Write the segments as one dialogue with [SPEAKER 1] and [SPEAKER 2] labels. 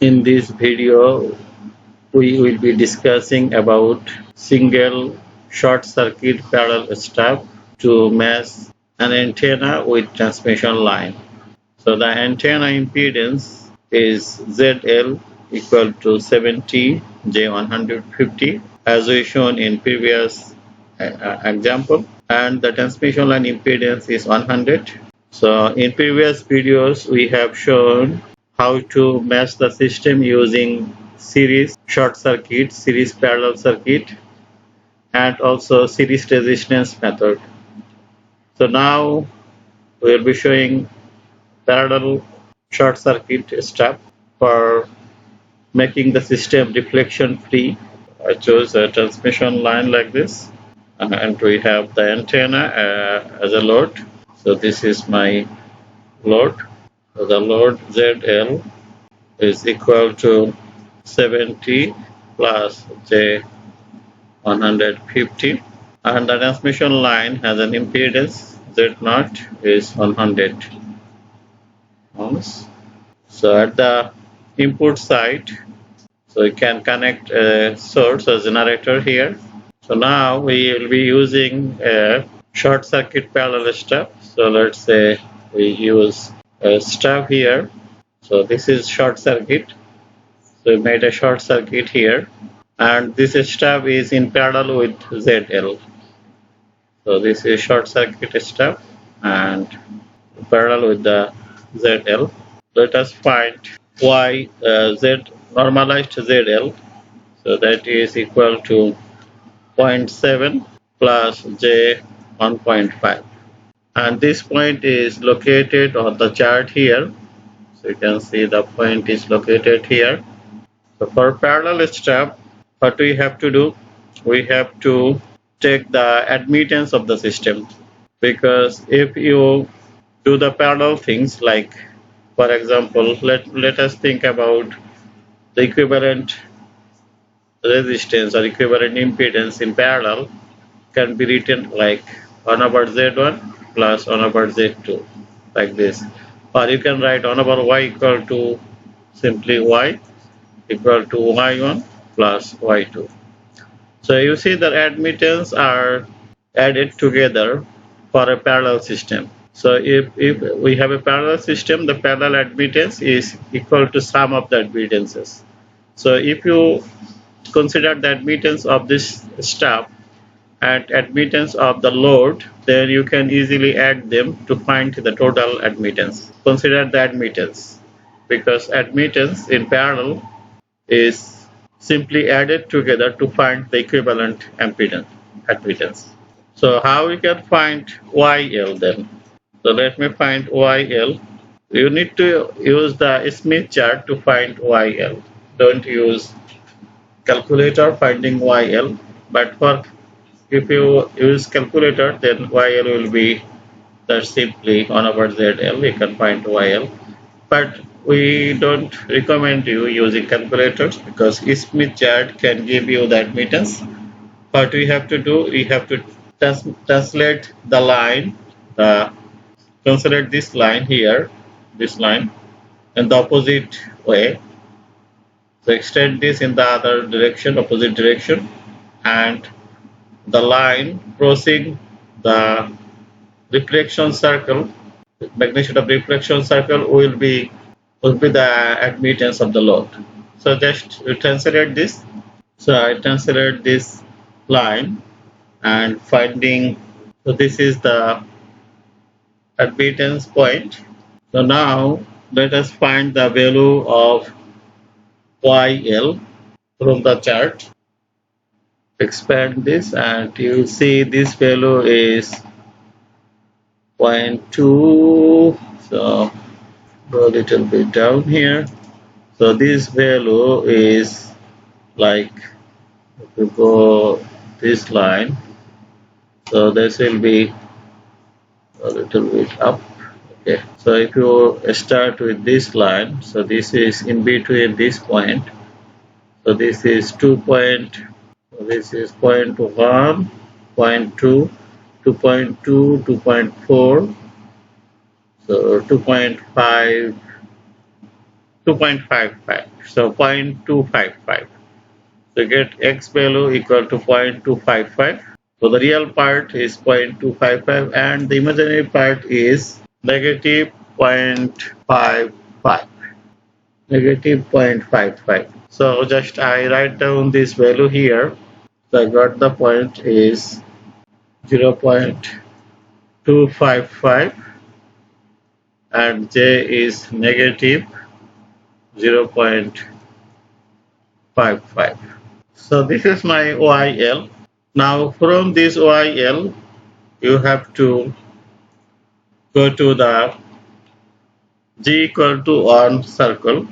[SPEAKER 1] In this video, we will be discussing about single short circuit parallel stub to match an antenna with transmission line. So the antenna impedance is ZL equal to 70 J150 as we shown in previous example, and the transmission line impedance is 100. So in previous videos we have shown how to match the system using series short circuit, series parallel circuit, and also series resistance method. So now we will be showing parallel short circuit step for making the system deflection free. I chose a transmission line like this, and we have the antenna as a load. So this is my load. So the load ZL is equal to 70 plus J150, and the transmission line has an impedance Z0 is 100 ohms. So at the input side, so we can connect a source or generator here. So now we will be using a short circuit parallel stub. So let's say we use a stub here. So this is short circuit. So we made a short circuit here, and this stub is in parallel with ZL. So this is short circuit stub and parallel with the ZL. Let us find Y Z normalized ZL. So that is equal to 0.7 plus J 1.5, and this point is located on the chart here. So you can see the point is located here. So for parallel stub, what we have to do? We have to take the admittance of the system, because if you do the parallel things, like for example, let us think about the equivalent resistance or equivalent impedance in parallel can be written like 1 over Z1 plus 1 over Z2, like this. Or you can write 1 over Y equal to simply Y equal to Y1 plus Y2. So you see that admittance are added together for a parallel system. So if we have a parallel system, the parallel admittance is equal to sum of the admittances. So if you consider the admittance of this stub and admittance of the load, then you can easily add them to find the total admittance. Consider the admittance, because admittance in parallel is simply added together to find the equivalent admittance. So how we can find YL then? So let me find YL. You need to use the Smith chart to find YL. Don't use calculator finding YL, but if you use calculator, then YL will be that simply 1 over ZL. You can find YL, but we don't recommend you using calculators, because Smith chart can give you the admittance. What we have to do, we have to translate the line, consider this line here, this line, in the opposite way. So extend this in the other direction, opposite direction, and the line crossing the reflection circle, magnitude of reflection circle will be the admittance of the load. So just you translate this. So I translate this line and finding, so this is the admittance point. So now let us find the value of YL from the chart. Expand this and you see this value is 0.2. So go a little bit down here. So this value is like, if you go this line, so this will be a little bit up. Okay, so if you start with this line, so this is in between this point. So this is 2 point, this is 0.1, 0.2, 2.2, 2.4, so 2.5, 2.55. So 0.255. So you get x value equal to 0.255. So the real part is 0.255 and the imaginary part is negative 0.55. Negative 0.55. So just I write down this value here. So I got the point is 0.255 and j is negative 0.55. So this is my OIL. Now from this OIL you have to go to the g equal to 1 circle.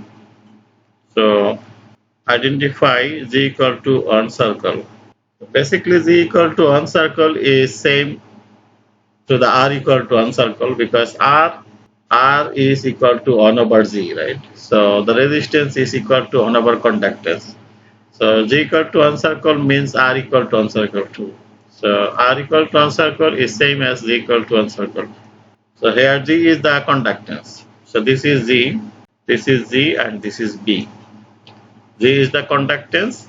[SPEAKER 1] So identify z equal to 1 circle. Basically z equal to 1 circle is same to the r equal to 1 circle because r is equal to 1 over z, right? So the resistance is equal to 1 over conductance. So g equal to 1 circle means r equal to 1 circle too. So r equal to 1 circle is same as z equal to 1 circle. So here g is the conductance. So this is z, and this is b. G is the conductance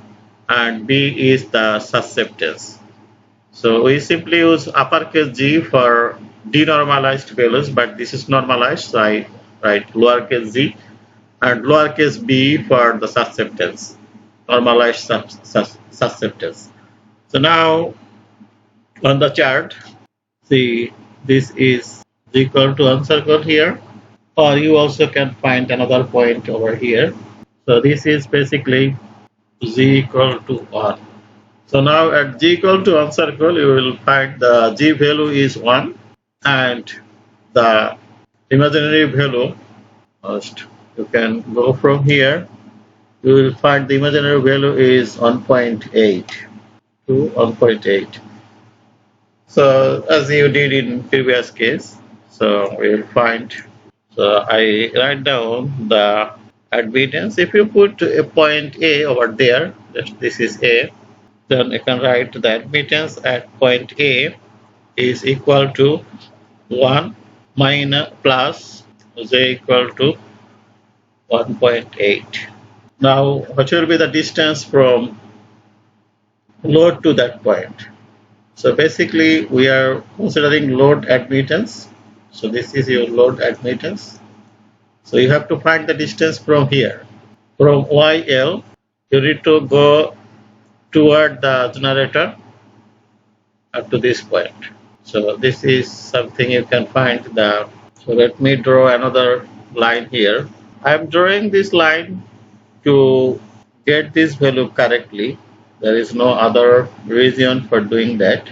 [SPEAKER 1] and B is the susceptance. So we simply use uppercase G for denormalized values, but this is normalized, so I write lowercase g and lowercase b for the susceptance, normalized susceptance. So now on the chart, see this is equal to 1 circle here, or you also can find another point over here. So this is basically z equal to 1. So now at g equal to 1 circle, you will find the g value is 1 and the imaginary value, first you can go from here, you will find the imaginary value is 1.8 to 1.8. So as you did in previous case, so we will find, so I write down the admittance. If you put a point A over there, this is A, then you can write the admittance at point A is equal to 1 minus plus j equal to 1.8. Now, what will be the distance from load to that point? So basically, we are considering load admittance. So this is your load admittance. So you have to find the distance from here. From YL, you need to go toward the generator up to this point. So this is something you can find the. So let me draw another line here. I am drawing this line to get this value correctly. There is no other reason for doing that.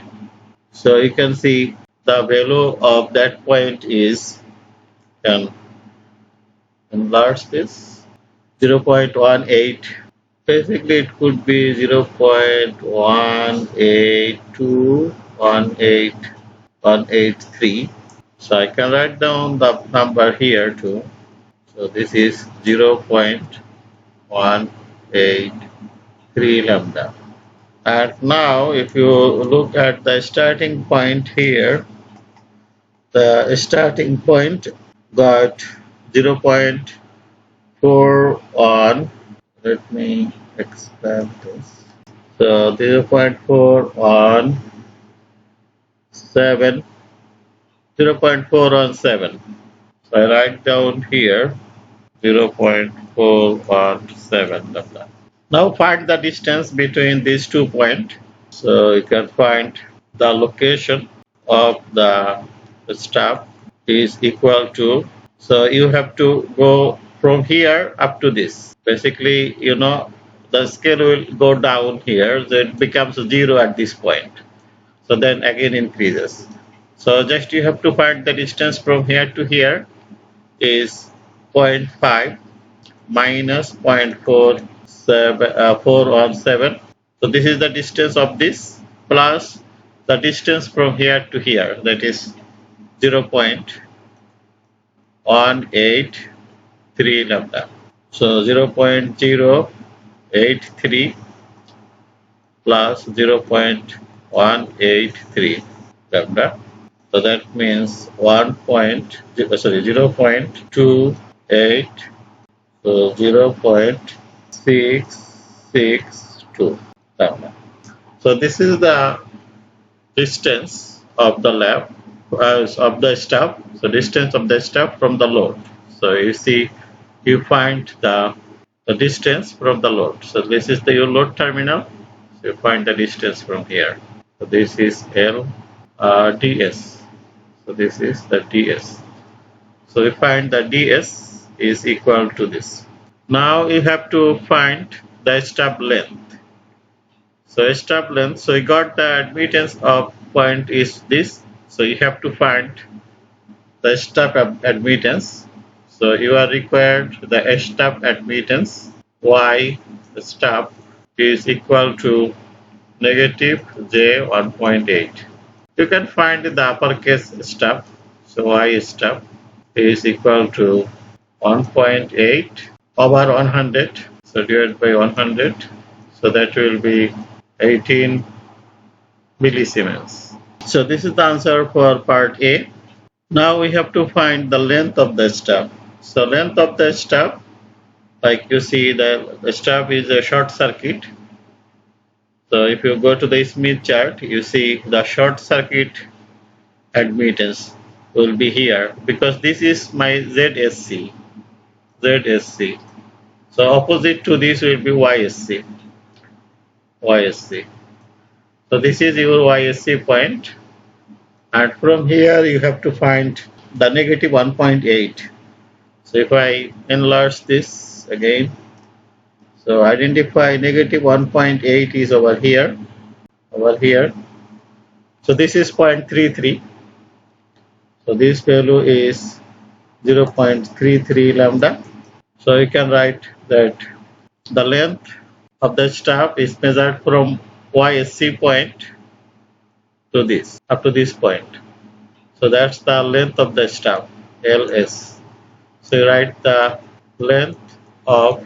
[SPEAKER 1] So you can see the value of that point is, can enlarge this, 0.18. Basically it could be 0.1821883. So I can write down the number here too. So this is 0.183 lambda. And now if you look at the starting point here, the starting point got 0.41. Let me expand this. So 0.4 on 7, 0.4 on 7. So I write down here 0.417. Now find the distance between these 2 points. So you can find the location of the stub is equal to, so you have to go from here up to this. Basically, you know, the scale will go down here, so it becomes 0 at this point. So then again increases. So just you have to find the distance from here to here is 0.5 minus 0.417. So this is the distance of this plus the distance from here to here, that is 0.183 lambda. So 0.083 plus 0.183 lambda. So that means 0.28 So 0.662 lambda. So this is the distance of the lab of the stub. So distance of the stub from the load. So you see, you find the distance from the load. So this is the your load terminal. So you find the distance from here. So this is L ds. So this is the ds. So we find the ds is equal to this. Now you have to find the stub length. So stub length. So you got the admittance of point is this. So you have to find the stub admittance. So you are required the stub admittance y stub is equal to negative j 1.8. You can find the uppercase stub. So y stub is equal to 1.8 over 100. So divided by 100. So that will be 18 millisiemens. So this is the answer for part A. Now we have to find the length of the stub. So length of the stub, like you see the stub is a short circuit. So if you go to the Smith chart, you see the short circuit admittance will be here because this is my ZSC. ZSC. So opposite to this will be YSC. YSC. So this is your YSC point, and from here you have to find the negative 1.8. So if I enlarge this again, so identify negative 1.8 is over here. So this is 0.33. So this value is 0.33 lambda. So you can write that the length of the stub is measured from YSC point to this, up to this point. So that's the length of the stub, LS. So you write the length of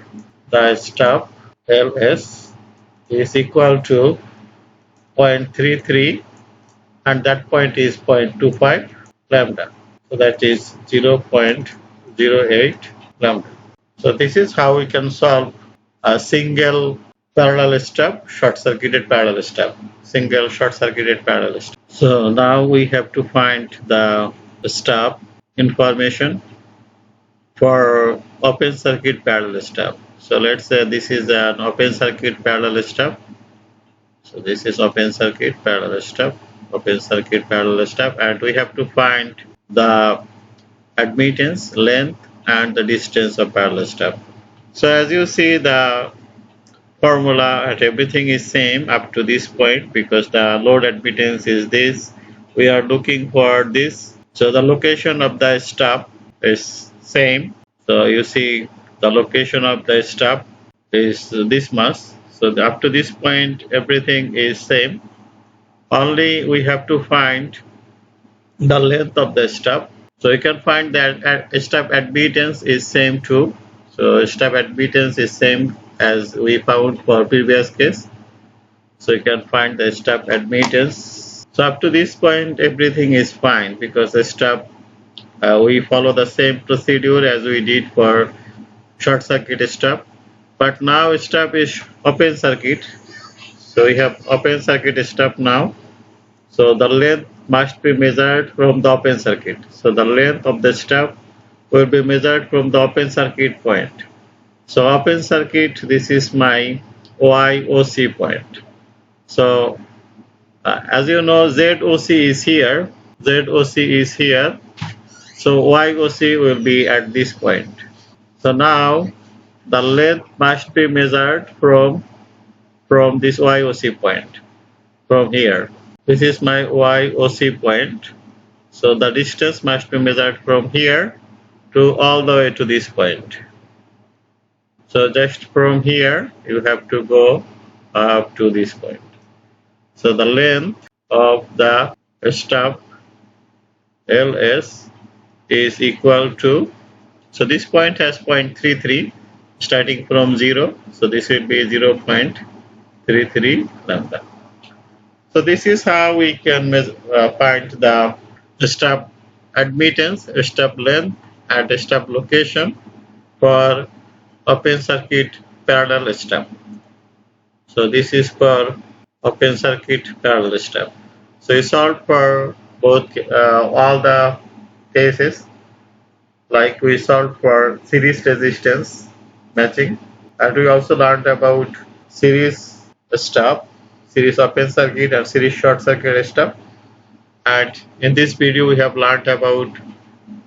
[SPEAKER 1] the stub, LS, is equal to 0.33, and that point is 0.25 lambda. So that is 0.08 lambda. So this is how we can solve a single parallel stub, short-circuited parallel stub, single short-circuited parallel stub. So now we have to find the stub information for open circuit parallel stub. So let's say this is an open circuit parallel stub. So this is open circuit parallel stub, and we have to find the admittance, length, and the distance of parallel stub. So as you see, the formula and everything is same up to this point because the load admittance is this. We are looking for this. So the location of the stub is same. So you see the location of the stub is this much. So up to this point everything is same. Only we have to find the length of the stub. So you can find that stub admittance is same too. So stub admittance is same as we found for previous case. So you can find the stub admittance. So up to this point everything is fine because the stub we follow the same procedure as we did for short circuit stub. But now stub is open circuit. So we have open circuit stub now. So the length must be measured from the open circuit. So the length of the stub will be measured from the open circuit point. So open circuit, this is my YOC point. So as you know, ZOC is here. So YOC will be at this point. So now the length must be measured from this YOC point, from here. This is my YOC point. So the distance must be measured from here to all the way to this point. So just from here you have to go up to this point. So the length of the stub LS is equal to, so this point has 0.33 starting from 0. So this will be 0.33 lambda. So this is how we can find the stub admittance, stub length, and stub location for open circuit parallel stub. So this is for open circuit parallel stub. So we solved for both all the cases, like we solved for series resistance matching, and we also learned about series stub, series open circuit and series short circuit stub. And in this video we have learned about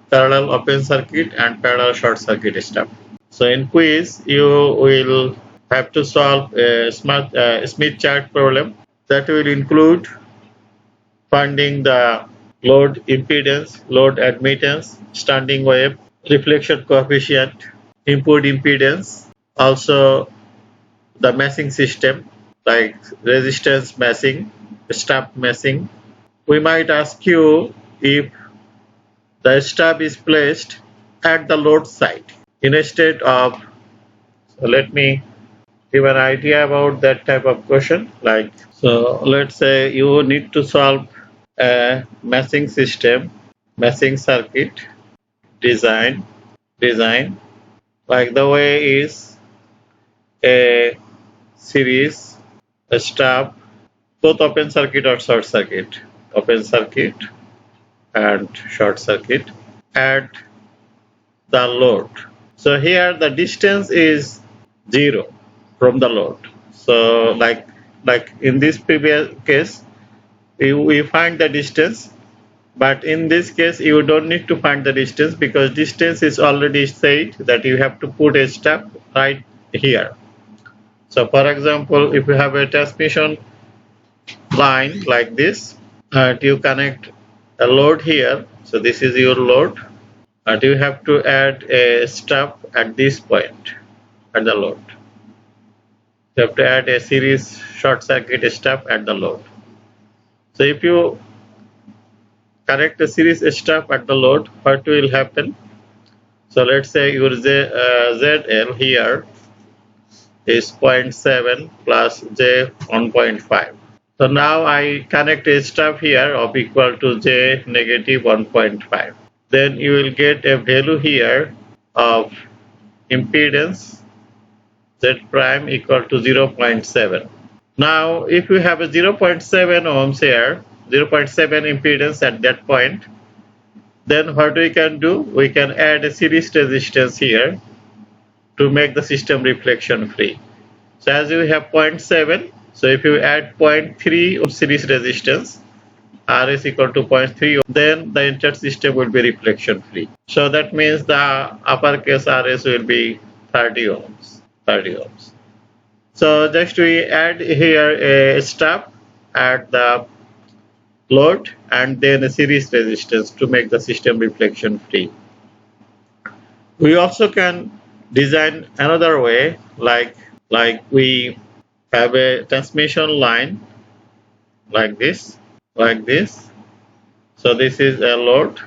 [SPEAKER 1] parallel open circuit and parallel short circuit stub. So in quiz you will have to solve a Smith chart problem that will include finding the load impedance, load admittance, standing wave, reflection coefficient, input impedance, also the meshing system like resistance meshing, stub meshing. We might ask you if the stub is placed at the load side instead of, so let me give an idea about that type of question. Like, so let's say you need to solve a meshing system, meshing circuit design, like the way is a series, a stub, both open circuit or short circuit, open circuit and short circuit at the load. So here the distance is 0 from the load. So like in this previous case, we find the distance, but in this case you don't need to find the distance because distance is already said that you have to put a stub right here. So for example, if you have a transmission line like this and you connect a load here, so this is your load, and you have to add a stub at this point at the load. You have to add a series short circuit stub at the load. So if you connect a series stub at the load, what will happen? So let's say your ZL here is 0.7 plus J 1.5. So now I connect a stub here of equal to J negative 1.5. Then you will get a value here of impedance Z prime equal to 0.7. Now if you have a 0.7 ohms here, 0.7 impedance at that point, then what we can do? We can add a series resistance here to make the system reflection free. So as you have 0.7, so if you add 0.3 of series resistance, R is equal to 0.3, then the entire system will be reflection free. So that means the uppercase RS will be 30 ohms. 30 ohms. So just we add here a stub at the load and then a series resistance to make the system reflection free. We also can design another way, like we have a transmission line like this. So this is a load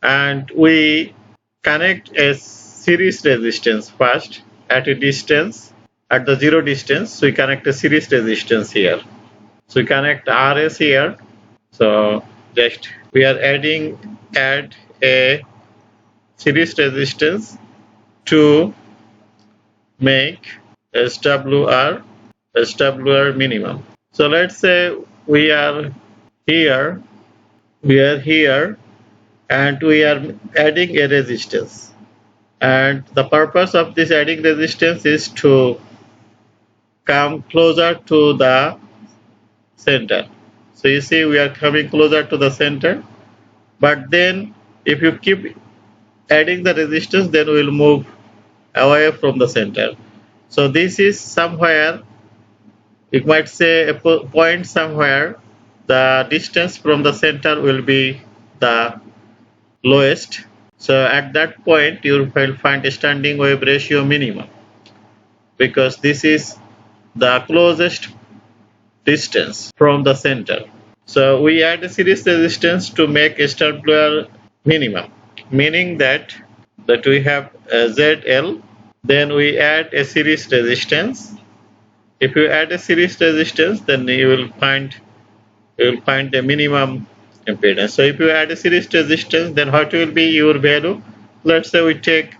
[SPEAKER 1] and we connect a series resistance first at a distance, at the 0 distance. So we connect a series resistance here. So we connect RS here. So just we are add a series resistance to make SWR minimum. So let's say we are here and we are adding a resistance, and the purpose of this adding resistance is to come closer to the center. So you see we are coming closer to the center, but then if you keep adding the resistance, then we will move away from the center. So this is somewhere, you might say a point somewhere, the distance from the center will be the lowest. So at that point you will find a standing wave ratio minimum, because this is the closest distance from the center. So we add a series resistance to make a SWR minimum, meaning that we have a ZL, then we add a series resistance. If you add a series resistance, then you will find the minimum impedance. So if you add a series resistance, then what will be your value? Let's say we take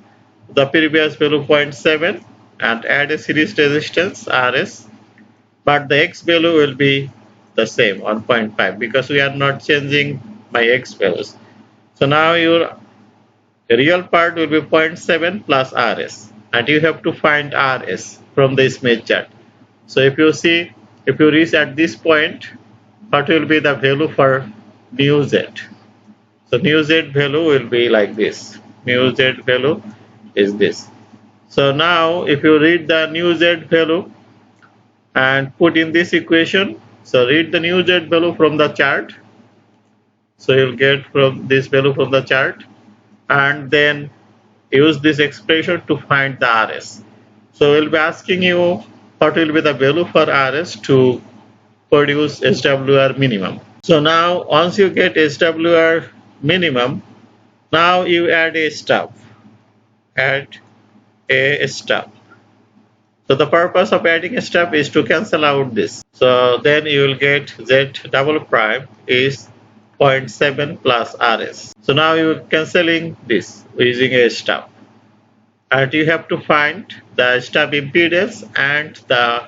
[SPEAKER 1] the previous value 0.7 and add a series resistance Rs, but the X value will be the same 1.5 because we are not changing my X values. So now your real part will be zero point 0.7 plus Rs, and you have to find Rs from the image chart. So if you see, if you reach at this point, what will be the value for mu z? So mu z value will be like this. Mu z value is this. So now if you read the mu z value and put in this equation, so read the mu z value from the chart. So you'll get from this value from the chart, and then use this expression to find the Rs. So we'll be asking you what will be the value for Rs to produce SWR minimum. So now once you get SWR minimum, now you add a stub. Add a stub. So the purpose of adding a stub is to cancel out this. So then you will get Z double prime is 0.7 plus Rs. So now you are cancelling this using a stub. And you have to find the stub impedance and the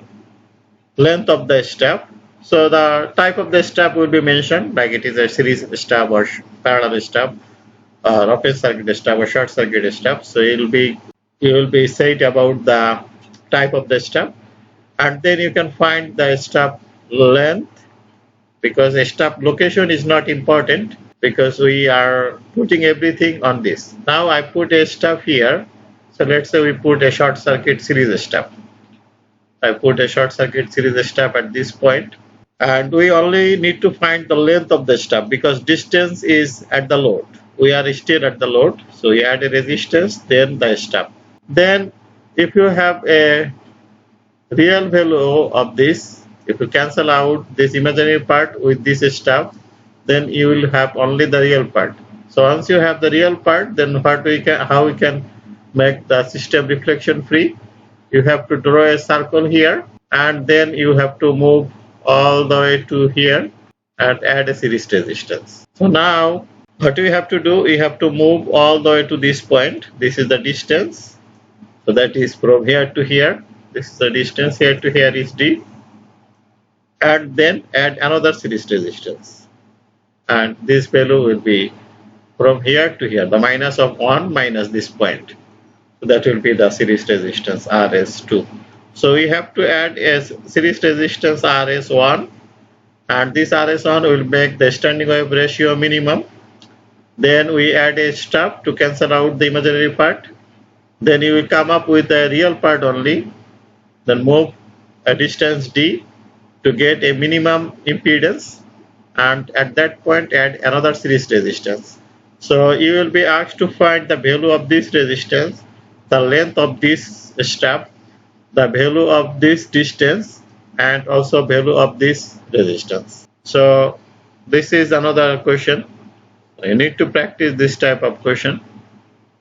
[SPEAKER 1] length of the stub. So the type of the stub will be mentioned, like it is a series stub or parallel stub, or open circuit stub or short circuit stub. So you will be said about the type of the stub, and then you can find the stub length, because a stub location is not important because we are putting everything on this. Now I put a stub here. So let's say we put a short circuit series stub. I put a short circuit series stub at this point, and we only need to find the length of the stub because distance is at the load. We are still at the load, so we add a resistance, then the stub. Then if you have a real value of this, if you cancel out this imaginary part with this stub, then you will have only the real part. So once you have the real part, then how we can make the system reflection free? You have to draw a circle here, and then you have to move all the way to here and add a series resistance. So now what we have to do, we have to move all the way to this point. This is the distance. So that is from here to here. This is the distance here to here is D. And then add another series resistance. And this value will be from here to here, the minus of 1 minus this point. So that will be the series resistance Rs2. So we have to add a series resistance Rs1, and this Rs1 will make the standing wave ratio minimum. Then we add a stub to cancel out the imaginary part. Then you will come up with the real part only. Then move a distance D to get a minimum impedance, and at that point add another series resistance. So you will be asked to find the value of this resistance, the length of this stub, the value of this distance, and also value of this resistance. So this is another question. You need to practice this type of question.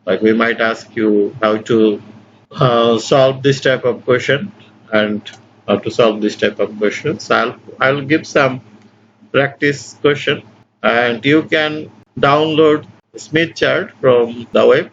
[SPEAKER 1] Like we might ask you how to solve this type of question and how to solve this type of questions. So I'll give some practice question, and you can download Smith chart from the web.